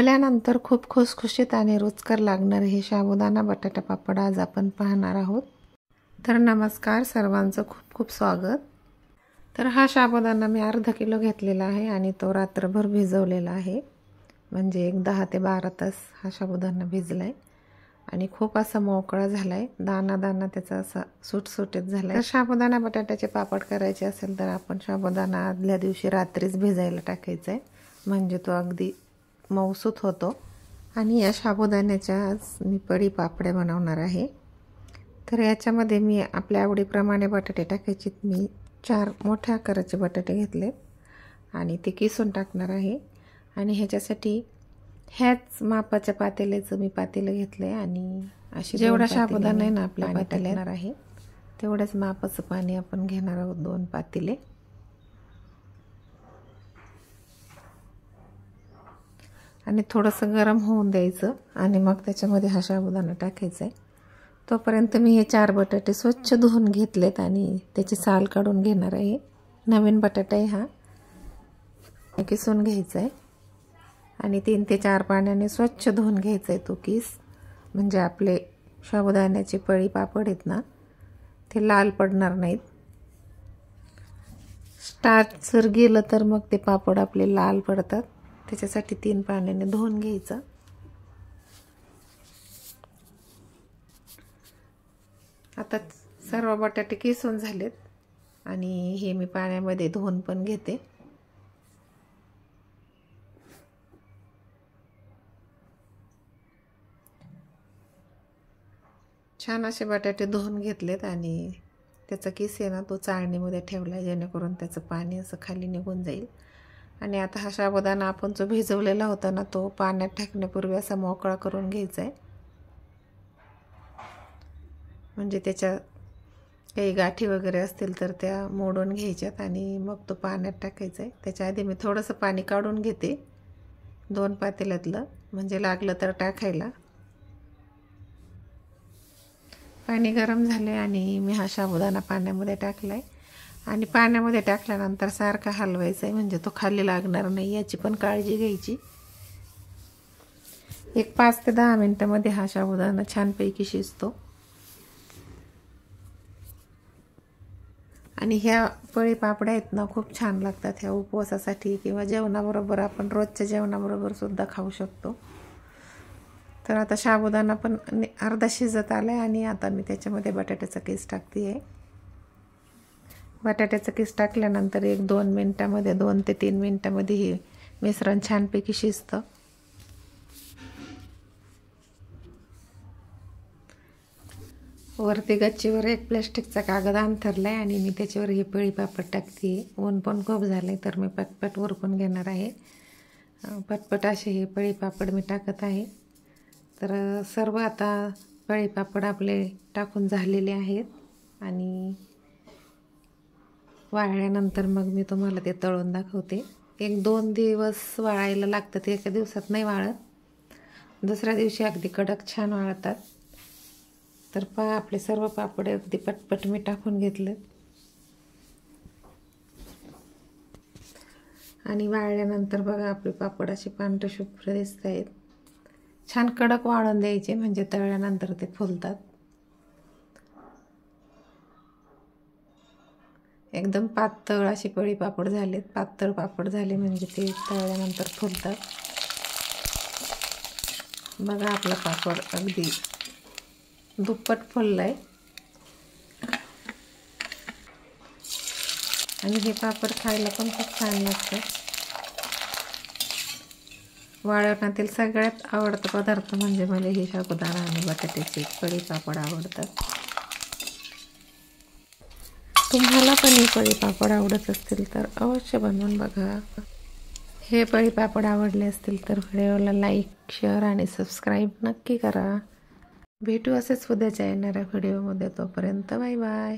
तळल्यानंतर खूप खुसखुशीत आणि रुचकर लागणारे हे साबुदाणा बटाटा पापड आज आपण पाहणार आहोत। तर नमस्कार, सर्वांचं खूप खूप स्वागत। तर हा साबुदाणा मी अर्धा किलो घेतलेला आहे आणि तो रात्रभर भिजवलेला आहे, म्हणजे एक 10 ते 12 तास हा साबुदाणा भिजलाय आणि खूप असा मोकळा झालाय, दाना दाना त्याचा असा सुटसुटीत झालाय। तर साबुदाणा बटाट्याचे पापड करायचे असेल तर आपण साबुदाणा आदल्या दिवशी रात्रीच भिजायला टाकायचा आहे, म्हणजे तो अगदी मऊसूत होतो। आणि या साबुदाण्याच्या आज मी पळी पापड्या बनवणार आहे। तर याच्यामध्ये मी आपल्या आवडीप्रमाणे बटाटे टाकायचे। मी 4 मोठ्या आकाराचे बटाटे घेतले आणि ते किसून टाकणार आहे। आणि ह्याच्यासाठी ह्याच मापाच्या पातेल्याचं मी पातेलं घेतले आणि अशी जेवढा साबुदाणा आहे ना आपल्या पातेल्यात आहे तेवढ्याच मापाचं पाणी आपण घेणार आहोत, 2 पातेले। आणि थोडंसं गरम होऊन द्यायचं आणि मग त्याच्यामध्ये हा साबुदाणा टाकायचा आहे। तोपर्यंत मी हे 4 बटाटे स्वच्छ धुवून घेतलेत आणि त्याची साल काढून घेणार आहे। नवीन बटाटा आहे हा, किसून घ्यायचा आहे आणि 3 ते 4 पाण्याने स्वच्छ धुवून घ्यायचा आहे तो किस, म्हणजे आपले साबुदाण्याचे पळी पापड आहेत ना ते लाल पडणार नाहीत। स्टार्च जर गेलं तर मग ते पापड आपले लाल पडतात, त्याच्यासाठी 3 पाण्याने धुवून घ्यायचं। आता सर्व बटाटे किसून झालेत आणि हे मी पाण्यामध्ये धुवून पण घेते। छान असे बटाटे धुवून घेतलेत आणि त्याचा किस आहे ना तो चाळणीमध्ये ठेवला आहे, जेणेकरून त्याचं पाणी असं खाली निघून जाईल। आणि आता हा साबुदाणा आपण जो भिजवलेला होता ना तो पाण्यात टाकण्यापूर्वी असा मोकळा करून घ्यायचा आहे, म्हणजे त्याच्या काही गाठी वगैरे असतील तर त्या मोडून घ्यायच्यात आणि मग तो पाण्यात टाकायचा आहे। त्याच्या आधी मी थोडंसं पाणी काढून घेते 2 पातेल्यातलं, म्हणजे लागलं तर टाकायला। पाणी गरम झाले आणि मी हा साबुदाणा पाण्यामध्ये टाकलाय आणि पाण्यामध्ये टाकल्यानंतर सारखा हलवायचा आहे, म्हणजे तो खाली लागणार नाही याची पण काळजी घ्यायची। एक 5 ते 10 मिनिटांमध्ये हा साबुदाणा छानपैकी शिजतो। आणि ह्या पळी पापड्या आहेत ना खूप छान लागतात, ह्या उपवासासाठी किंवा जेवणाबरोबर आपण रोजच्या जेवणाबरोबर सुद्धा खाऊ शकतो। तर आता साबुदाणा पण अर्धा शिजत आलाय आणि आता मी त्याच्यामध्ये बटाट्याचा किस टाकते आहे। बटाट्याचा किस टाकल्यानंतर 1-2 मिनिटांमध्ये 2 ते 3 मिनिटांमध्ये हे मिश्रण छानपैकी शिजतं। वरती गच्चीवर एक प्लास्टिकचा कागद अंथरलाय आणि मी त्याच्यावर हे पळी पापड टाकते। ऊन पण खूप झाले तर मी पटपट उरकून घेणार आहे। पटपट असे हे पळी पापड मी टाकत आहे। तर सर्व आता पळी पापड आपले टाकून झालेले आहेत आणि वाळल्यानंतर मग मी तुम्हाला ते तळून दाखवते। 1-2 दिवस वाळायला लागतं, ते एका दिवसात नाही वाळत, दुसऱ्या दिवशी अगदी कडक छान वाळतात। तर पहा आपले सर्व पापड अगदी पटपट मी टाकून घेतले आणि वाळल्यानंतर बघा आपले पापड असे पांढरे शुभ्र दिसत आहेत। छान कडक वाळून द्यायचे, म्हणजे तळल्यानंतर ते फुलतात। एकदम पातळ असे पळी पापड झालेत, पातळ पापड झाले म्हणजे ते तळल्यानंतर फुलतात। बघा आपला पापड अगदी दुप्पट फुललाय आणि हे पापड खायला पण खूप छान लागतं। वाळवणातील सगळ्यात आवडता पदार्थ म्हणजे मला हे साबुदाणा आणि बटाट्याचे पळी पापड आवडतात। तुम्हाला पण हे पळी पापड आवडत असतील तर अवश्य बनवून बघा। हे पळी पापड आवडले असतील तर व्हिडिओला लाईक, शेअर आणि सबस्क्राईब नक्की करा। भेटू असेच उद्याच्या येणाऱ्या व्हिडिओमध्ये, तोपर्यंत बाय बाय।